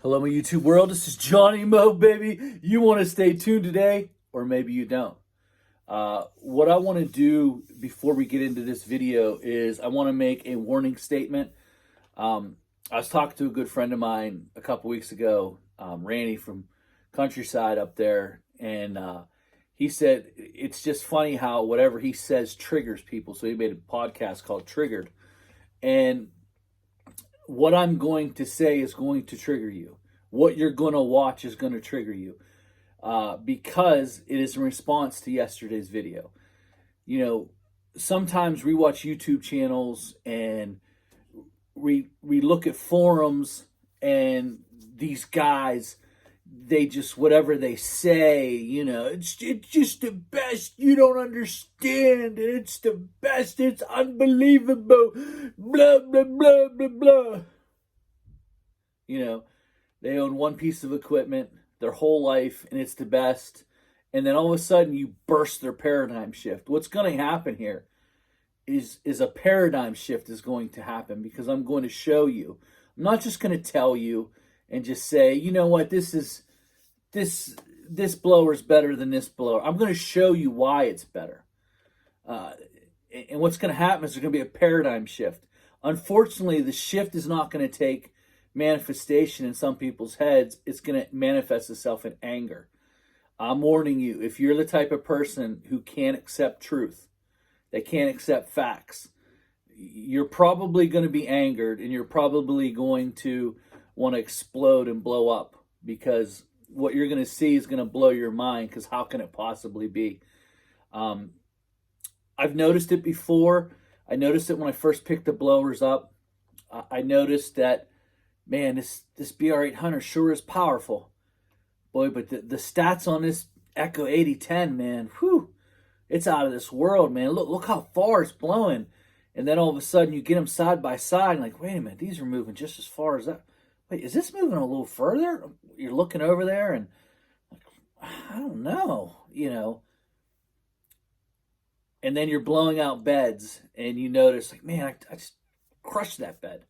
Hello, my YouTube world. This is Johnny Mo, baby. You want to stay tuned today, or maybe you don't. What I want to do before we get into this video is I want to make a warning statement. I was talking to a good friend of mine a couple weeks ago, Randy from Countryside up there, and he said it's just funny how whatever he says triggers people. So he made a podcast called Triggered. And what I'm going to say is going to trigger you. What you're going to watch is going to trigger you because it is in response to yesterday's video. You know, sometimes we watch YouTube channels and we look at forums and these guys, they just, whatever they say, you know, it's just the best. You don't understand. It's the best. It's unbelievable. Blah, blah, blah, blah, blah. You know, they own one piece of equipment their whole life and it's the best. And then all of a sudden you burst their paradigm shift. What's going to happen here is a paradigm shift is going to happen because I'm going to show you. I'm not just going to tell you and just say, you know what, this blower is better than this blower. I'm going to show you why it's better. And what's going to happen is there's going to be a paradigm shift. Unfortunately, the shift is not going to take manifestation in some people's heads. It's going to manifest itself in anger. I'm warning you, if you're the type of person who can't accept truth, that can't accept facts, you're probably going to be angered and you're probably going to want to explode and blow up because what you're going to see is going to blow your mind because how can it possibly be? I've noticed it before. I noticed it when I first picked the blowers up. I noticed that, man, this BR800 sure is powerful. Boy, but the stats on this Echo 8010, man, whew, it's out of this world, man. Look how far it's blowing. And then all of a sudden you get them side by side and like, wait a minute, these are moving just as far as that. Wait, is this moving a little further? You're looking over there and like, I don't know, you know. And then you're blowing out beds and you notice like, man, I just crushed that bed.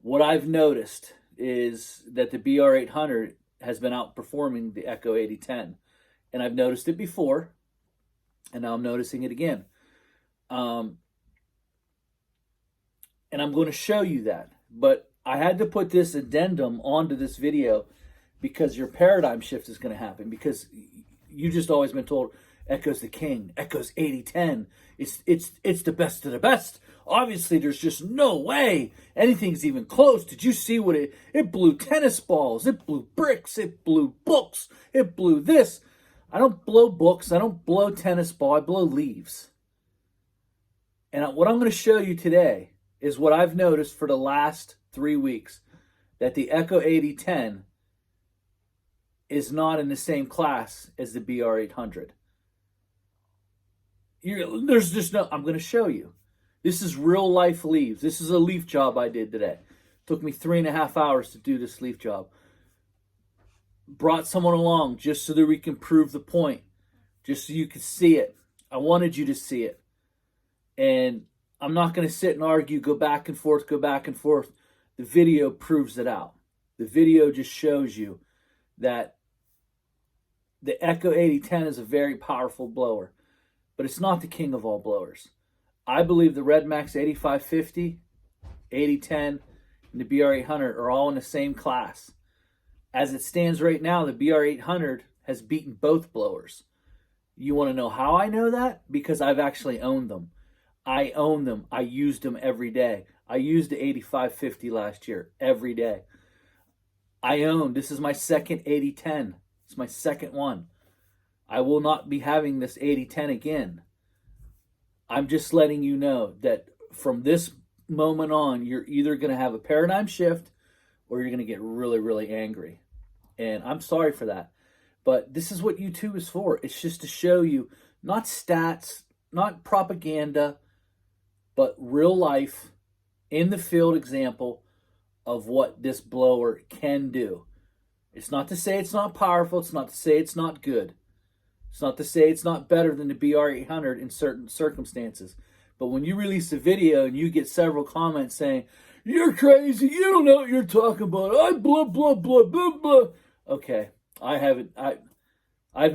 What I've noticed is that the BR800 has been outperforming the Echo 8010. And I've noticed it before, and now I'm noticing it again. And I'm going to show you that. But I had to put this addendum onto this video because your paradigm shift is going to happen. Because you just always been told, Echo's the king. Echo's 8010. It's the best of the best. Obviously, there's just no way anything's even close. Did you see what it blew tennis balls, it blew bricks, it blew books, it blew this. I don't blow books, I don't blow tennis ball, I blow leaves. And what I'm going to show you today is what I've noticed for the last 3 weeks, that the Echo 8010 is not in the same class as the BR800. There's just no, I'm going to show you. This is real life leaves. This is a leaf job I did today. Took me 3.5 hours to do this leaf job. Brought someone along just so that we can prove the point. Just so you could see it. I wanted you to see it. And I'm not going to sit and argue, go back and forth, go back and forth. The video proves it out. The video just shows you that the Echo 8010 is a very powerful blower. But it's not the king of all blowers. I believe the Red Max 8550, 8010, and the BR800 are all in the same class. As it stands right now, the BR800 has beaten both blowers. You want to know how I know that? Because I've actually owned them. I own them. I used them every day. I used the 8550 last year every day. This is my second 8010. It's my second one. I will not be having this 8010 again. I'm just letting you know that from this moment on, you're either going to have a paradigm shift or you're going to get really, really angry. And I'm sorry for that. But this is what YouTube is for. It's just to show you not stats, not propaganda, but real life, in the field example of what this blower can do. It's not to say it's not powerful. It's not to say it's not good. It's not to say it's not better than the BR800 in certain circumstances. But when you release a video and you get several comments saying, You're crazy. You don't know what you're talking about. I blah, blah, blah, blah, blah. Okay, I haven't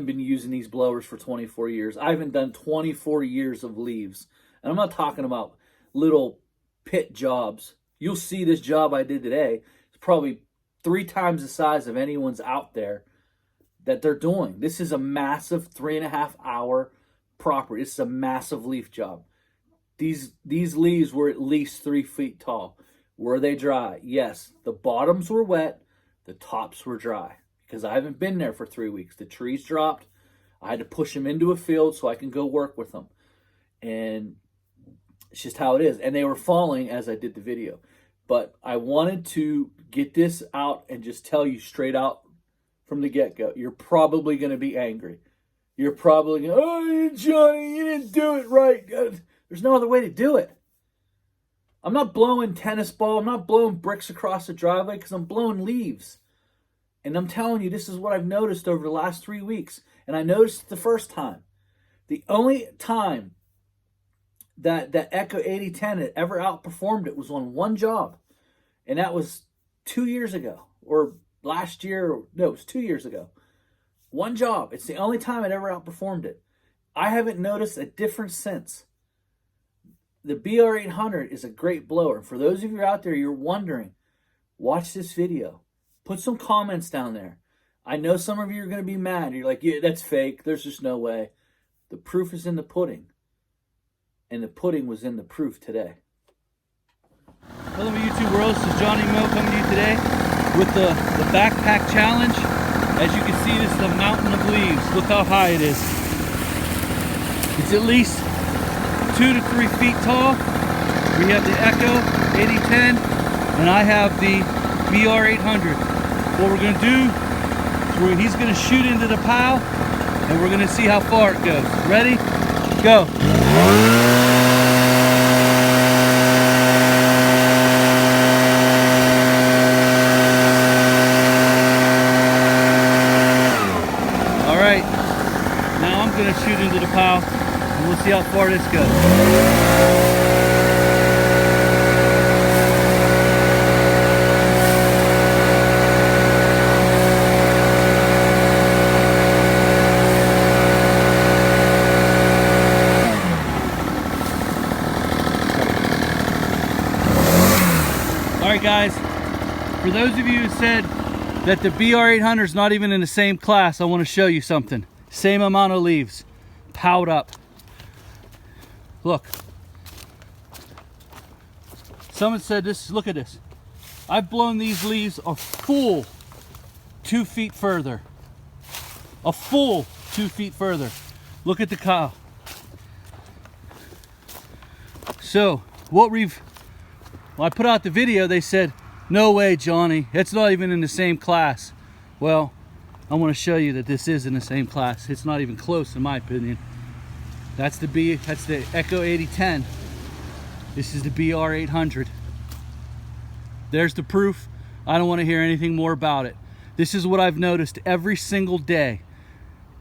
been using these blowers for 24 years. I haven't done 24 years of leaves. And I'm not talking about little pit jobs. You'll see this job I did today. It's probably 3 times the size of anyone's out there that they're doing. This is a massive 3.5 hour property. This is a massive leaf job. These leaves were at least 3 feet tall. Were they dry? Yes. The bottoms were wet. The tops were dry. Because I haven't been there for 3 weeks. The trees dropped. I had to push them into a field so I can go work with them. And it's just how it is. And they were falling as I did the video. But I wanted to get this out and just tell you straight out from the get-go. You're probably going to be angry. You're probably going, oh, Johnny, you didn't do it right. There's no other way to do it. I'm not blowing tennis ball. I'm not blowing bricks across the driveway because I'm blowing leaves. And I'm telling you, this is what I've noticed over the last 3 weeks. And I noticed it the first time. The only time that Echo 8010 had ever outperformed it was on one job. And that was 2 years ago. Or last year. No, it was 2 years ago. One job. It's the only time it ever outperformed it. I haven't noticed a difference since. The BR800 is a great blower. And for those of you out there, you're wondering, watch this video. Put some comments down there. I know some of you are going to be mad. You're like, yeah, that's fake. There's just no way. The proof is in the pudding. And the pudding was in the proof today. Hello YouTube world, this is Johnny Mo coming to you today with the backpack challenge. As you can see, this is a mountain of leaves. Look how high it is. It's at least 2 to 3 feet tall. We have the Echo 8010 and I have the BR800. What we're going to do is he's going to shoot into the pile and we're going to see how far it goes. Ready? Go. Alright, now I'm going to shoot into the pile and we'll see how far this goes. Alright guys, for those of you who said that the BR800 is not even in the same class, I want to show you something. Same amount of leaves, piled up. Look. Someone said this, look at this. I've blown these leaves a full 2 feet further. A full 2 feet further. Look at the cow. So, when I put out the video, they said, no way, Johnny, it's not even in the same class. Well, I want to show you that this is in the same class. It's not even close, in my opinion. That's the Echo 8010. This is the BR800. There's the proof. I don't want to hear anything more about it. This is what I've noticed every single day.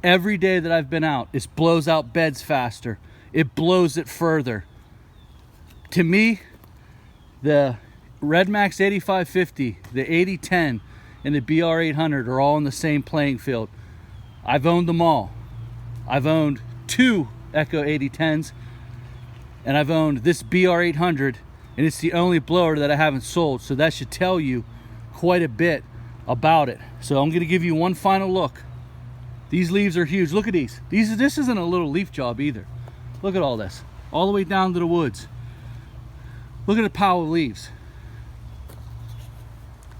Every day that I've been out, it blows out beds faster. It blows it further. To me, the Redmax 8550, the 8010, and the BR800 are all in the same playing field. I've owned them all. I've owned 2 Echo 8010s, and I've owned this BR800, and it's the only blower that I haven't sold. So that should tell you quite a bit about it. So I'm going to give you one final look. These leaves are huge. Look at these. This isn't a little leaf job either. Look at all this, all the way down to the woods. Look at the pile of leaves.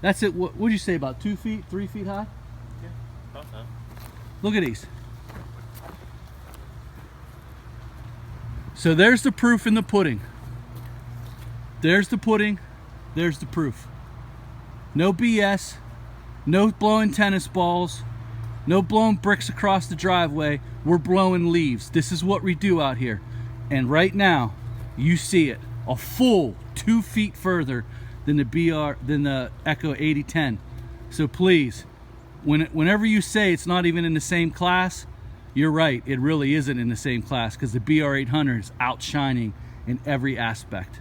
That's it. What would you say, about 2 feet, 3 feet high? Yeah, about that. Look at these. So there's the proof in the pudding. There's the pudding. There's the proof. No BS. No blowing tennis balls. No blowing bricks across the driveway. We're blowing leaves. This is what we do out here. And right now, you see it. A full 2 feet further than the Echo 8010. So please, whenever you say it's not even in the same class, you're right. It really isn't in the same class because the BR800 is outshining in every aspect.